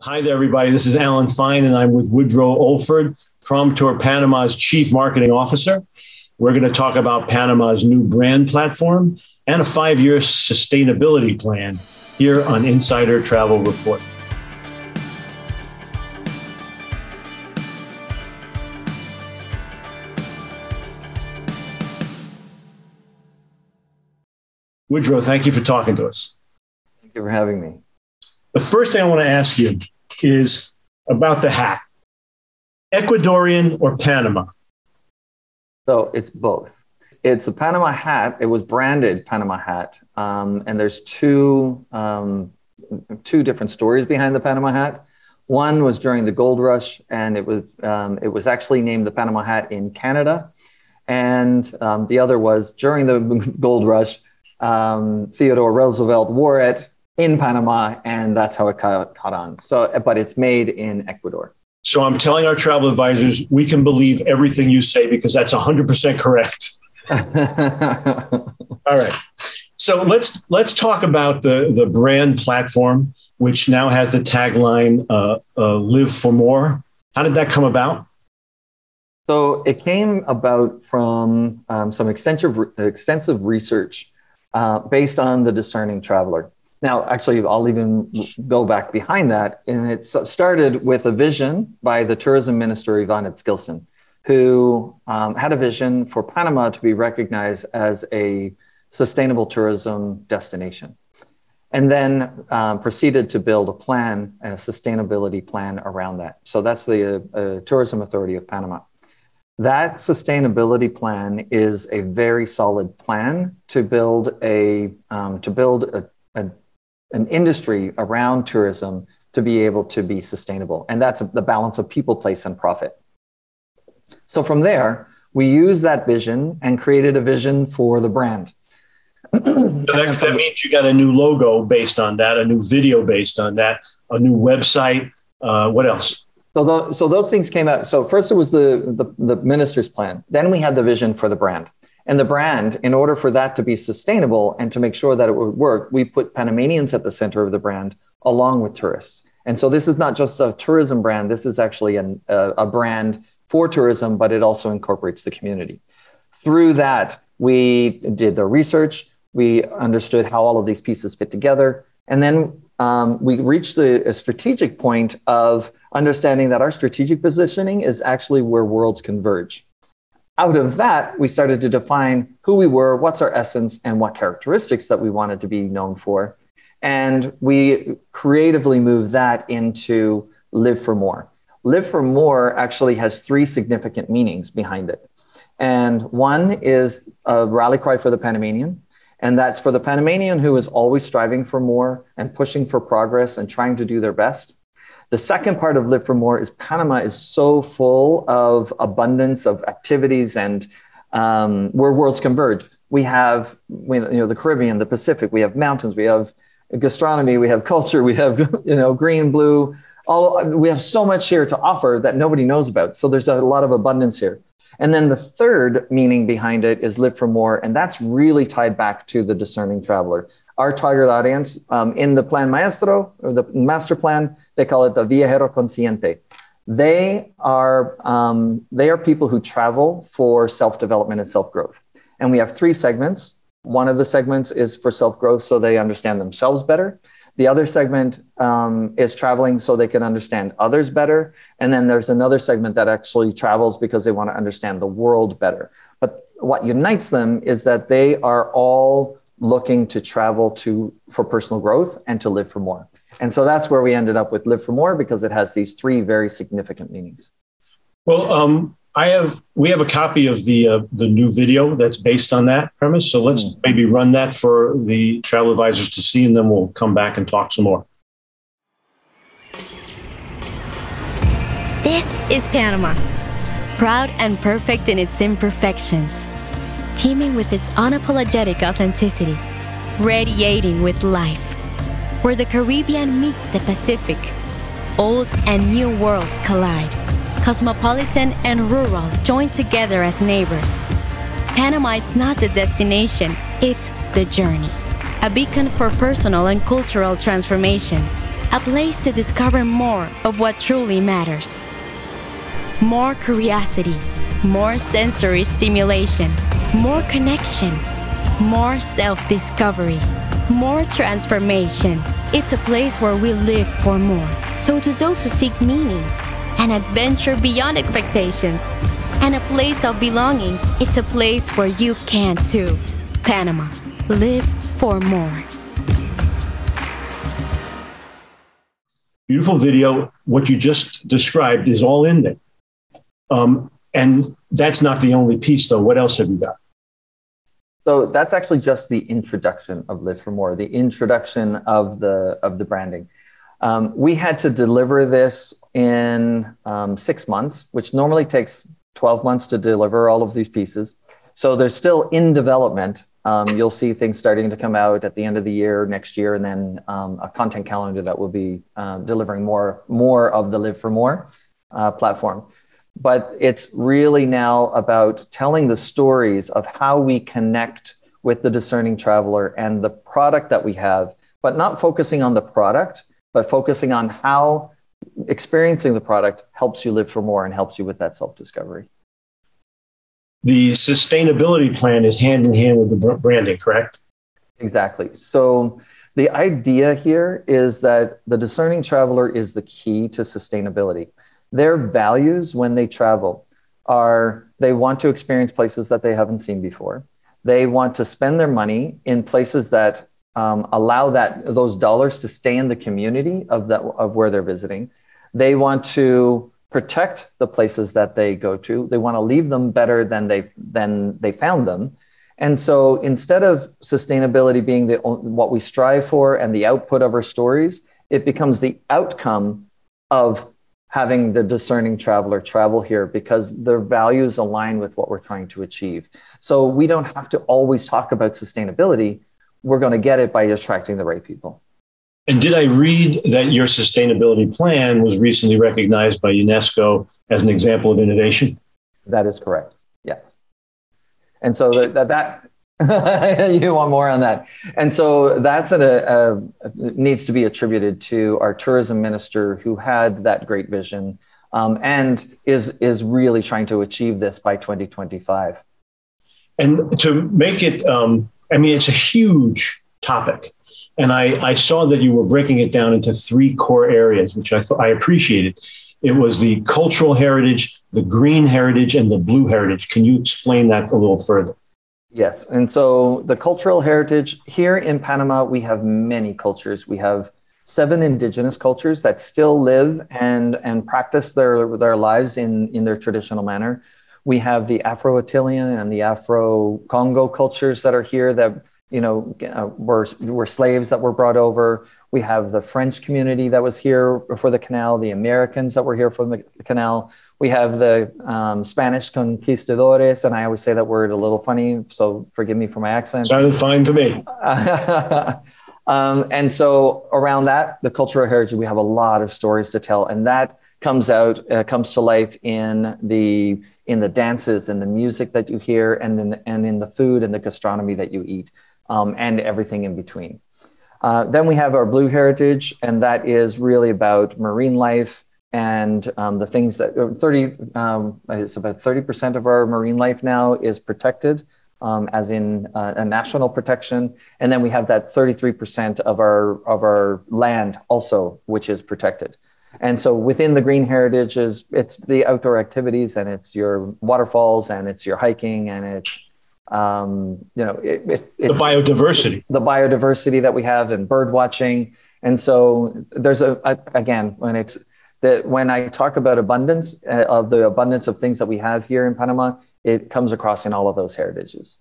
Hi there, everybody. This is Alan Fine, and I'm with Woodrow Olford, Promptor Panama's Chief Marketing Officer. We're going to talk about Panama's new brand platform and a 5-year sustainability plan here on Insider Travel Report. Woodrow, thank you for talking to us. Thank you for having me. The first thing I want to ask you is about the hat. Ecuadorian or Panama? So it's both. It's a Panama hat. It was branded Panama Hat. And there's two different stories behind the Panama Hat. One was during the gold rush, and it was actually named the Panama Hat in Canada. And the other was during the gold rush, Theodore Roosevelt wore it in Panama, and that's how it caught on. So, but it's made in Ecuador. So I'm telling our travel advisors, we can believe everything you say because that's 100% correct. All right. So let's talk about the brand platform, which now has the tagline, Live for More. How did that come about? So it came about from some extensive research based on the discerning traveler. Now, actually, I'll even go back behind that. And it started with a vision by the tourism minister, Ivan Edskilson, who had a vision for Panama to be recognized as a sustainable tourism destination. And then proceeded to build a plan, a sustainability plan around that. So that's the Tourism Authority of Panama. That sustainability plan is a very solid plan to build an industry around tourism to be able to be sustainable. And that's the balance of people, place, and profit. So from there, we used that vision and created a vision for the brand. So that means you got a new logo based on that, a new video based on that, a new website. What else? So those things came out. So first it was the minister's plan. Then we had the vision for the brand. And the brand, in order for that to be sustainable and to make sure that it would work, we put Panamanians at the center of the brand along with tourists. And so this is not just a tourism brand. This is actually a brand for tourism, but it also incorporates the community. Through that, we did the research. We understood how all of these pieces fit together. And then we reached a strategic point of understanding that our strategic positioning is actually where worlds converge. Out of that, we started to define who we were, what's our essence, and what characteristics that we wanted to be known for. And we creatively moved that into Live for More. Live for More actually has 3 significant meanings behind it. And one is a rally cry for the Panamanian. And that's for the Panamanian who is always striving for more and pushing for progress and trying to do their best. The second part of Live for More is Panama is so full of abundance of activities and where worlds converge. We have the Caribbean, the Pacific, we have mountains, we have gastronomy, we have culture, we have green, blue, we have so much here to offer that nobody knows about. So there's a lot of abundance here. And then the third meaning behind it is Live for More, and that's really tied back to the discerning traveler. Our target audience in the Plan Maestro, or the master plan, they call it the Viajero Consciente. They are people who travel for self-development and self-growth. And we have 3 segments. One of the segments is for self-growth, so they understand themselves better. The other segment is traveling so they can understand others better. And then there's another segment that actually travels because they want to understand the world better. But what unites them is that they are all looking to travel for personal growth and to live for more. And so that's where we ended up with Live for More, because it has these 3 very significant meanings. Well, we have a copy of the new video that's based on that premise. So let's maybe run that for the travel advisors to see, and then we'll come back and talk some more. This is Panama, proud and perfect in its imperfections, teeming with its unapologetic authenticity, radiating with life, where the Caribbean meets the Pacific, old and new worlds collide, cosmopolitan and rural join together as neighbors. Panama is not the destination, it's the journey, a beacon for personal and cultural transformation, a place to discover more of what truly matters. More curiosity, more sensory stimulation, more connection, more self-discovery, more transformation. It's a place where we live for more. So to those who seek meaning, an adventure beyond expectations, and a place of belonging, it's a place where you can too. Panama, live for more. Beautiful video. What you just described is all in there. And that's not the only piece, though. What else have you got? So that's actually just the introduction of Live for More, the introduction of the branding. We had to deliver this in 6 months, which normally takes 12 months to deliver all of these pieces. So they're still in development. You'll see things starting to come out at the end of the year, next year, and then a content calendar that will be delivering more of the Live for More platform. But it's really now about telling the stories of how we connect with the discerning traveler and the product that we have, but not focusing on the product, but focusing on how experiencing the product helps you live for more and helps you with that self-discovery. The sustainability plan is hand in hand with the branding, correct? Exactly. So the idea here is that the discerning traveler is the key to sustainability. Their values when they travel are they want to experience places that they haven't seen before. They want to spend their money in places that allow those dollars to stay in the community of where they're visiting. They want to protect the places that they go to. They want to leave them better than they found them. And so instead of sustainability being what we strive for and the output of our stories, it becomes the outcome of having the discerning traveler travel here because their values align with what we're trying to achieve. So we don't have to always talk about sustainability. We're going to get it by attracting the right people. And did I read that your sustainability plan was recently recognized by UNESCO as an example of innovation? That is correct. Yeah. And so that you want more on that. And so that's needs to be attributed to our tourism minister who had that great vision and is really trying to achieve this by 2025. And to make it, it's a huge topic. And I saw that you were breaking it down into 3 core areas, which I appreciated. It was the cultural heritage, the green heritage, and the blue heritage. Can you explain that a little further? Yes. And so the cultural heritage here in Panama, we have many cultures. We have 7 indigenous cultures that still live and practice their lives in their traditional manner. We have the Afro-Attilian and the Afro-Congo cultures that are here that, were slaves that were brought over. We have the French community that was here for the canal, the Americans that were here for the canal. We have the Spanish conquistadores, and I always say that word a little funny, so forgive me for my accent. Sounded fine to me. And so around that, the cultural heritage, we have a lot of stories to tell, and that comes to life in the dances and the music that you hear, and in the food and the gastronomy that you eat, and everything in between. Then we have our blue heritage, and that is really about marine life. And the things that it's about 30% of our marine life now is protected, as in a national protection. And then we have that 33% of our land also, which is protected. And so within the green heritage it's the outdoor activities, and it's your waterfalls, and it's your hiking, and it's the biodiversity, that we have, and bird watching. And so there's when I talk about abundance, of the abundance of things that we have here in Panama, it comes across in all of those heritages.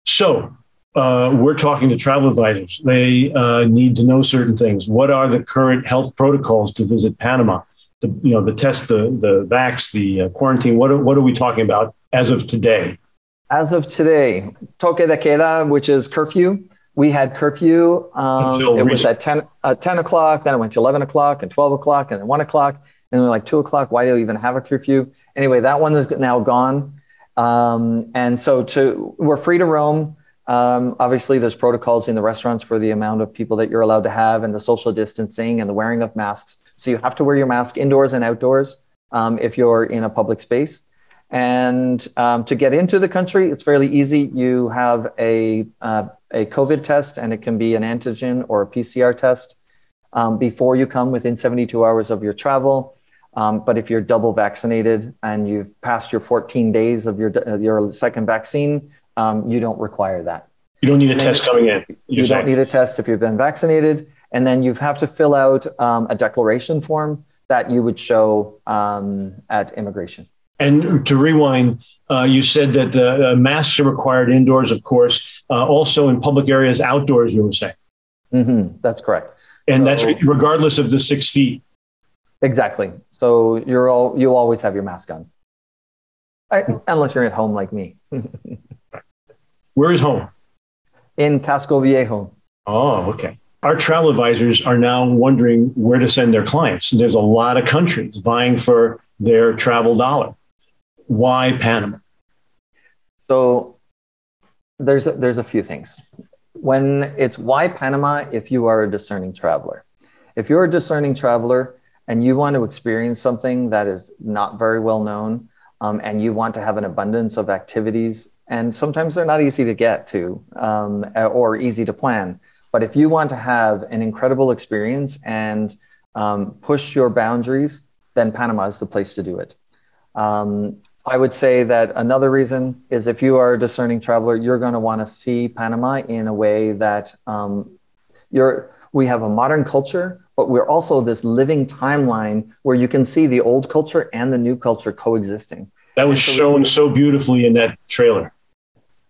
So we're talking to travel advisors. They need to know certain things. What are the current health protocols to visit Panama? The test, the vax, the quarantine. What are we talking about as of today? As of today, toque de queda, which is curfew. We had curfew. It was at 10 o'clock. Then it went to 11 o'clock and 12 o'clock and then 1 o'clock. And then like 2 o'clock. Why do you even have a curfew? Anyway, that one is now gone. And so we're free to roam. Obviously, there's protocols in the restaurants for the amount of people that you're allowed to have and the social distancing and the wearing of masks. So you have to wear your mask indoors and outdoors if you're in a public space. And to get into the country, it's fairly easy. You have a COVID test, and it can be an antigen or a PCR test before you come within 72 hours of your travel. But if you're double vaccinated and you've passed your 14 days of your second vaccine, you don't require that. You don't need a test coming in. You don't need a test if you've been vaccinated. And then you have to fill out a declaration form that you would show at immigration. And to rewind, you said that masks are required indoors, of course, also in public areas, outdoors, you would say. Mm-hmm, that's correct. And that's regardless of the 6 feet. Exactly. So you always have your mask on, unless you're at home like me. Where is home? In Casco Viejo. Oh, okay. Our travel advisors are now wondering where to send their clients. There's a lot of countries vying for their travel dollar. Why Panama? So there's a few things. When it's why Panama, if you are a discerning traveler. If you're a discerning traveler and you want to experience something that is not very well known, and you want to have an abundance of activities, and sometimes they're not easy to get to or easy to plan. But if you want to have an incredible experience and push your boundaries, then Panama is the place to do it. I would say that another reason is if you are a discerning traveler, you're going to want to see Panama in a way that we have a modern culture, but we're also this living timeline where you can see the old culture and the new culture coexisting. That was shown so beautifully in that trailer.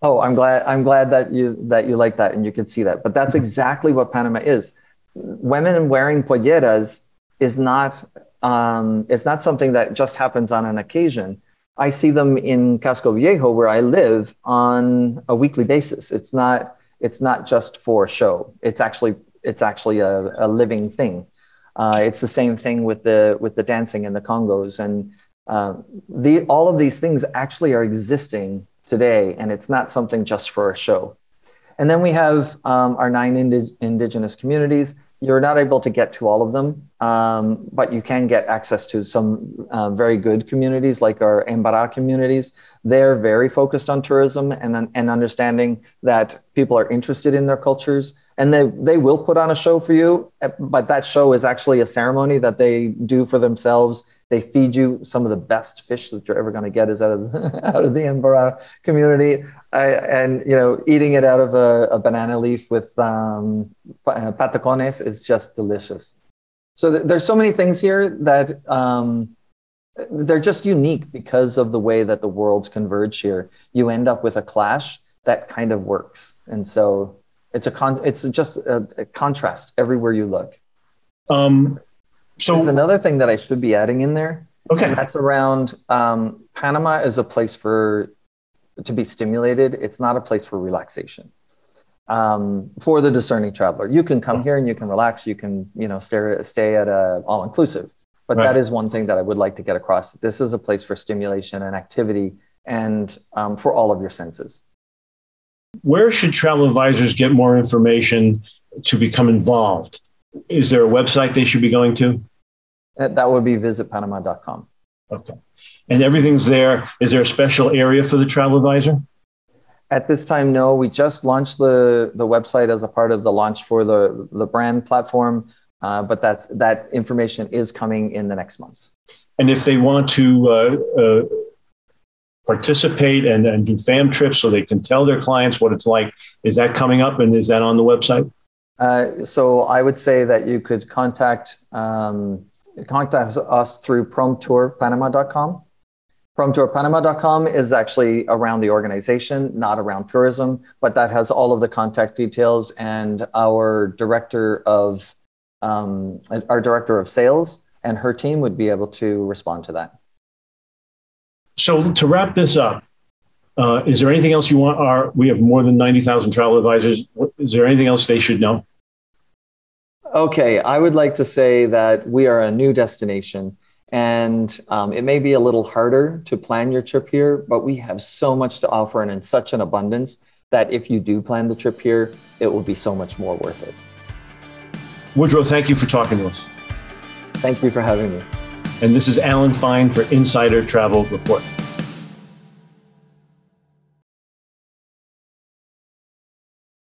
Oh, I'm glad that you like that and you can see that. But that's exactly what Panama is. Women wearing polleras is not something that just happens on an occasion. I see them in Casco Viejo, where I live, on a weekly basis. It's not just for show. It's actually a living thing. It's the same thing with the dancing and the congos, and all of these things actually are existing today, and it's not something just for a show. And then we have our 9 indigenous communities. You're not able to get to all of them, but you can get access to some very good communities, like our Embara communities. They're very focused on tourism and understanding that people are interested in their cultures, and they will put on a show for you, but that show is actually a ceremony that they do for themselves. They feed you some of the best fish that you're ever going to get is out of the Embara community, and eating it out of a banana leaf with patacones is just delicious. So there's so many things here that they're just unique because of the way that the worlds converge here. You end up with a clash that kind of works, and so it's just a contrast everywhere you look. So there's another thing that I should be adding in there. Okay. And that's around Panama is a place to be stimulated. It's not a place for relaxation. For the discerning traveler, you can come here and you can relax. You can, stay at a all-inclusive. But that is one thing that I would like to get across. This is a place for stimulation and activity, and for all of your senses. Where should travel advisors get more information to become involved? Is there a website they should be going to? That would be visitpanama.com. Okay. And everything's there. Is there a special area for the travel advisor? At this time, no. We just launched the website as a part of the launch for the brand platform, but that information is coming in the next month. And if they want to participate and do fam trips so they can tell their clients what it's like, is that coming up, and is that on the website? So I would say that you could contact us through promptourpanama.com. Promptourpanama.com is actually around the organization, not around tourism, but that has all of the contact details, and our director of sales and her team would be able to respond to that. So to wrap this up, is there anything else you want? We have more than 90,000 travel advisors. Is there anything else they should know? Okay, I would like to say that we are a new destination, and it may be a little harder to plan your trip here, but we have so much to offer and in such an abundance that if you do plan the trip here, it will be so much more worth it. Woodrow, thank you for talking to us. Thank you for having me. And this is Alan Fine for Insider Travel Report.